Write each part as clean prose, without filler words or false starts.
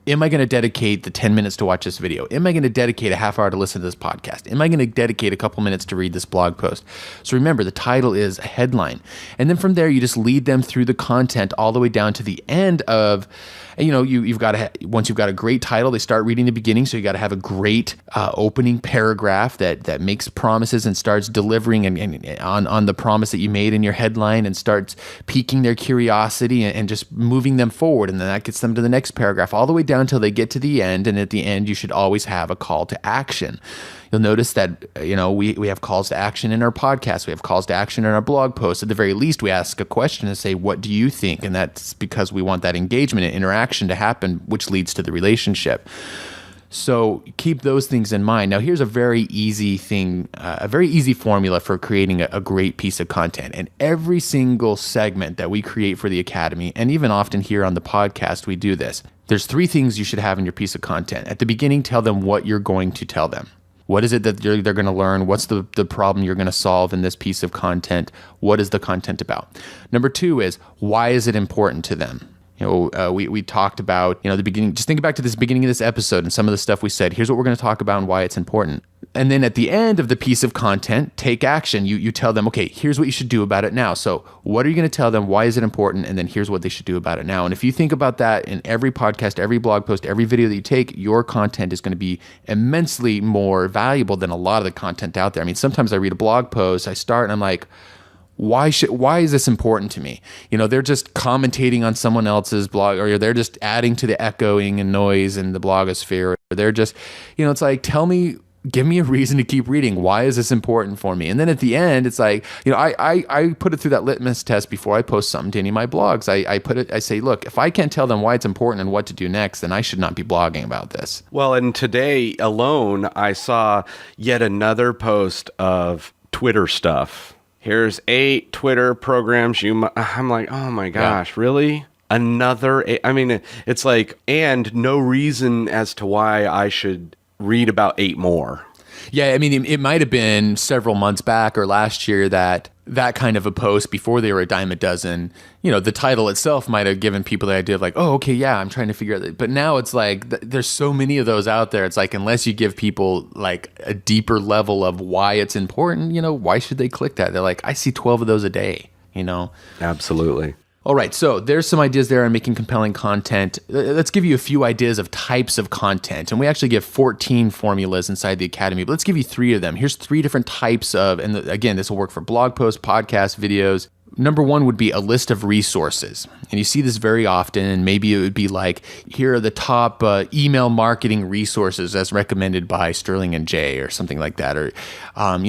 am I going to dedicate the 10 minutes to watch this video? Am I going to dedicate a half hour to listen to this podcast? Am I going to dedicate a couple minutes to read this blog post? So remember, the title is a headline. And then from there, you just lead them through the content all the way down to the end of, you've got to, once you've got a great title, they start reading the beginning. So you got to have a great opening paragraph that makes promises and starts delivering and on the promise that you made in your headline and starts piquing their curiosity and just moving them forward. And then that gets them to the next paragraph all the way down until they get to the end. And at the end, you should always have a call to action. You'll notice that, we have calls to action in our podcast. We have calls to action in our blog posts. At the very least, we ask a question and say, what do you think? And that's because we want that engagement and interaction to happen, which leads to the relationship. So keep those things in mind. Now, here's a very easy thing, a very easy formula for creating a great piece of content. And every single segment that we create for the Academy, and even often here on the podcast, we do this. There's 3 things you should have in your piece of content. At the beginning, tell them what you're going to tell them. What is it that they're going to learn? What's the problem you're going to solve in this piece of content? What is the content about? Number 2 is, why is it important to them? We talked about, the beginning. Just think back to this beginning of this episode and some of the stuff we said. Here's what we're going to talk about and why it's important. And then at the end of the piece of content, take action. You tell them, okay, here's what you should do about it now. So what are you going to tell them? Why is it important? And then here's what they should do about it now. And if you think about that in every podcast, every blog post, every video that you take, your content is going to be immensely more valuable than a lot of the content out there. I mean, sometimes I read a blog post, I start and I'm like, why is this important to me? They're just commentating on someone else's blog, or they're just adding to the echoing and noise in the blogosphere. Or they're just, it's like, give me a reason to keep reading. Why is this important for me? And then at the end, it's like, I put it through that litmus test before I post something to any of my blogs. I say, look, if I can't tell them why it's important and what to do next, then I should not be blogging about this. Well, and today alone, I saw yet another post of Twitter stuff. Here's 8 Twitter programs I'm like, oh my gosh, really? Another 8? I mean, it's like, and no reason as to why I should read about 8 more. Yeah, I mean, it might have been several months back or last year that kind of a post, before they were a dime a dozen, the title itself might have given people the idea of like, oh, okay, yeah, I'm trying to figure out that. But now it's like, there's so many of those out there. It's like, unless you give people like a deeper level of why it's important, why should they click that? They're like, I see 12 of those a day, Absolutely. All right, so there's some ideas there on making compelling content. Let's give you a few ideas of types of content. And we actually give 14 formulas inside the Academy, but let's give you 3 of them. Here's 3 different types of, and again, this will work for blog posts, podcasts, videos. Number 1 would be a list of resources. And you see this very often, and maybe it would be like, here are the top email marketing resources as recommended by Sterling and Jay or something like that. Or,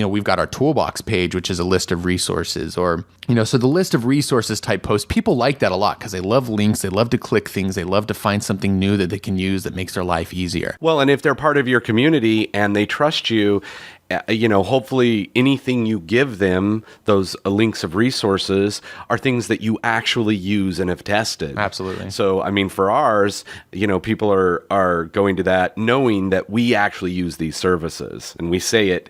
we've got our toolbox page, which is a list of resources. Or, so the list of resources type post, people like that a lot because they love links, they love to click things, they love to find something new that they can use that makes their life easier. Well, and if they're part of your community and they trust you, hopefully anything you give them, those links of resources, are things that you actually use and have tested. Absolutely. So, I mean, for ours, people are going to that knowing that we actually use these services, and we say it,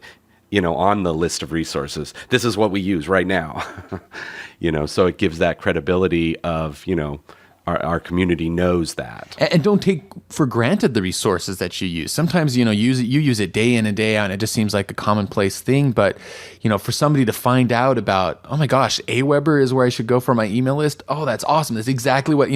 on the list of resources. This is what we use right now. So it gives that credibility of, our community knows that. And don't take for granted the resources that you use. Sometimes, you use it day in and day out, and it just seems like a commonplace thing. But, for somebody to find out about, oh my gosh, Aweber is where I should go for my email list. Oh, that's awesome. That's exactly what,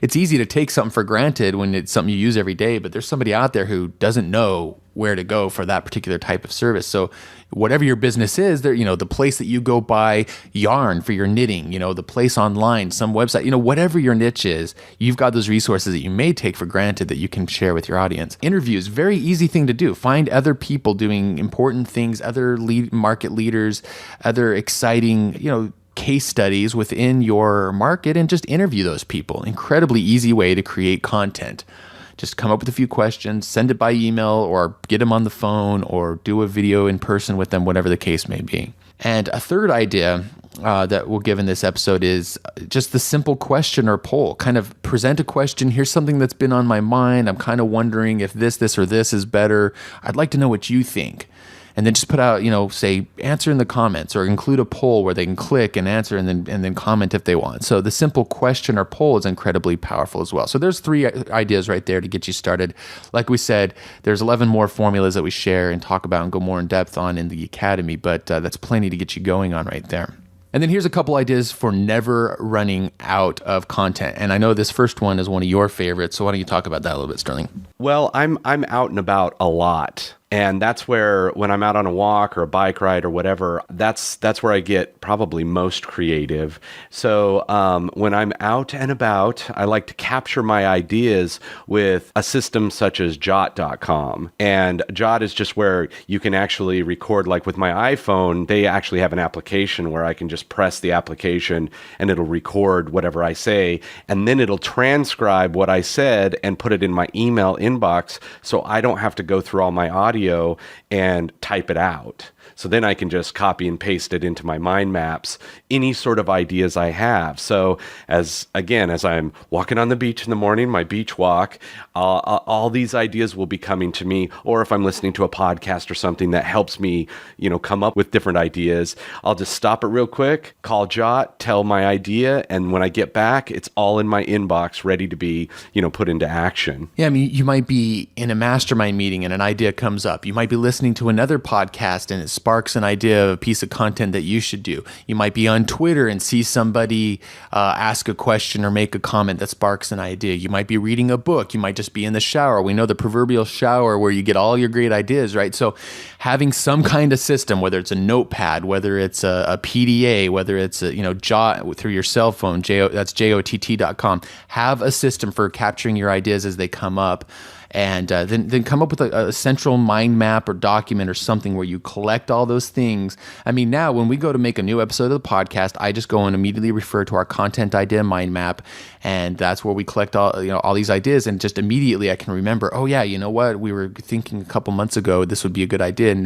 it's easy to take something for granted when it's something you use every day, but there's somebody out there who doesn't know where to go for that particular type of service. So whatever your business is, there, the place that you go buy yarn for your knitting, the place online, some website, whatever your niche is, you've got those resources that you may take for granted that you can share with your audience. Interviews, very easy thing to do. Find other people doing important things, other market leaders, other exciting, case studies within your market, and just interview those people. Incredibly easy way to create content. Just come up with a few questions, send it by email, or get them on the phone, or do a video in person with them, whatever the case may be. And a third idea that we'll give in this episode is just the simple question or poll. Kind of present a question. Here's something that's been on my mind. I'm kind of wondering if this, or this is better. I'd like to know what you think. and then just put out, say answer in the comments, or include a poll where they can click and answer and then comment if they want. So the simple question or poll is incredibly powerful as well. So there's 3 ideas right there to get you started. Like we said, there's 11 more formulas that we share and talk about and go more in depth on in the Academy, but that's plenty to get you going on right there. And then here's a couple ideas for never running out of content. And I know this first one is one of your favorites, so why don't you talk about that a little bit, Sterling? Well, I'm out and about a lot. And that's where, when I'm out on a walk or a bike ride or whatever, that's where I get probably most creative. So when I'm out and about, I like to capture my ideas with a system such as Jot.com. And Jot is just where you can actually record, like with my iPhone, they actually have an application where I can just press the application and it'll record whatever I say. And then it'll transcribe what I said and put it in my email inbox, so I don't have to go through all my audio and type it out. So then I can just copy and paste it into my mind maps, any sort of ideas I have. So as I'm walking on the beach in the morning, my beach walk, all these ideas will be coming to me. Or if I'm listening to a podcast or something that helps me, come up with different ideas, I'll just stop it real quick, call Jot, tell my idea. And when I get back, it's all in my inbox, ready to be, put into action. Yeah, I mean, you might be in a mastermind meeting and an idea comes up. You might be listening to another podcast and it sparks an idea of a piece of content that you should do. You might be on Twitter and see somebody ask a question or make a comment that sparks an idea. You might be reading a book. You might just be in the shower. We know the proverbial shower where you get all your great ideas, right? So having some kind of system, whether it's a notepad, whether it's a PDA, whether it's Jot through your cell phone, that's JOTT.com, have a system for capturing your ideas as they come up. And then come up with a central mind map or document or something where you collect all those things. I mean, now when we go to make a new episode of the podcast, I just go and immediately refer to our content idea mind map, and that's where we collect all these ideas. And just immediately I can remember, oh yeah, you know what? We were thinking a couple months ago this would be a good idea, and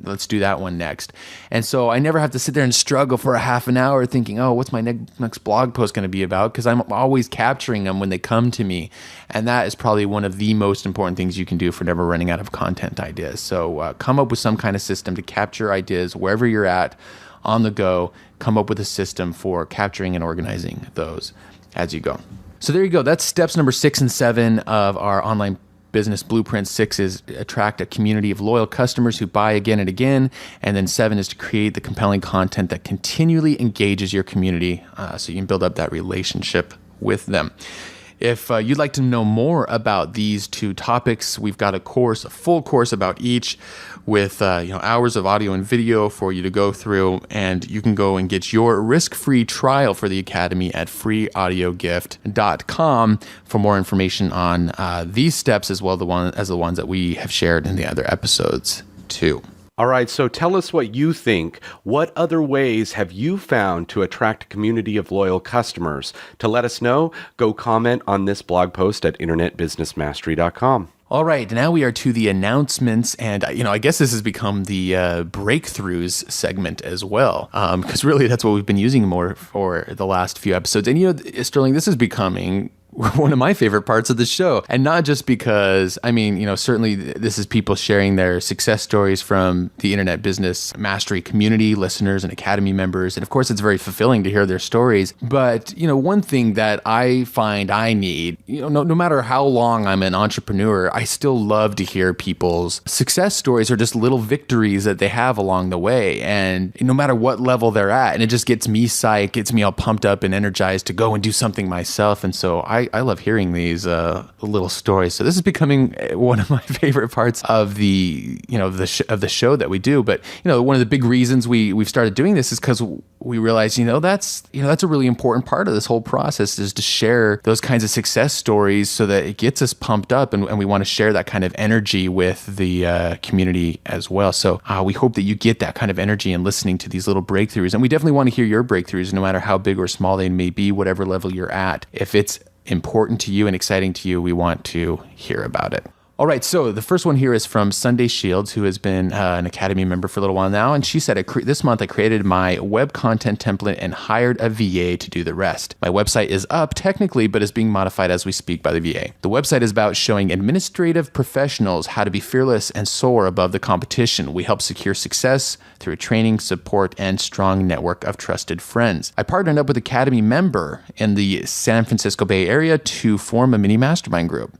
let's do that one next. And so I never have to sit there and struggle for a half an hour thinking, oh, what's my next blog post going to be about? Because I'm always capturing them when they come to me, and that is probably one of the most important things you can do for never running out of content ideas. So come up with some kind of system to capture ideas wherever you're at on the go. Come up with a system for capturing and organizing those as you go. So there you go. That's steps number 6 and 7 of our online business blueprint. 6 is attract a community of loyal customers who buy again and again. And then 7 is to create the compelling content that continually engages your community so you can build up that relationship with them. If you'd like to know more about these 2 topics, we've got a full course about each with hours of audio and video for you to go through, and you can go and get your risk-free trial for the Academy at freeaudiogift.com for more information on these steps as well as the ones that we have shared in the other episodes too. All right, so tell us what you think. What other ways have you found to attract a community of loyal customers? To let us know, go comment on this blog post at internetbusinessmastery.com. All right, now we are to the announcements, and I guess this has become the breakthroughs segment as well, because really that's what we've been using more for the last few episodes. And Sterling, this is becoming one of my favorite parts of the show. And not just because, certainly this is people sharing their success stories from the Internet Business Mastery community, listeners and Academy members. And of course, it's very fulfilling to hear their stories. But, one thing that I find I need, no matter how long I'm an entrepreneur, I still love to hear people's success stories or just little victories that they have along the way. And no matter what level they're at, and it just gets me psyched, gets me all pumped up and energized to go and do something myself. And so I love hearing these little stories. So this is becoming one of my favorite parts of the show that we do. But one of the big reasons we've started doing this is because we realize that's a really important part of this whole process, is to share those kinds of success stories so that it gets us pumped up, and we want to share that kind of energy with the community as well. So we hope that you get that kind of energy in listening to these little breakthroughs, and we definitely want to hear your breakthroughs, no matter how big or small they may be, whatever level you're at. If it's important to you and exciting to you, we want to hear about it. All right, so the first one here is from Sunday Shields, who has been an Academy member for a little while now. And she said, this month I created my web content template and hired a VA to do the rest. My website is up technically, but is being modified as we speak by the VA. The website is about showing administrative professionals how to be fearless and soar above the competition. We help secure success through training, support, and strong network of trusted friends. I partnered up with Academy member in the San Francisco Bay Area to form a mini mastermind group.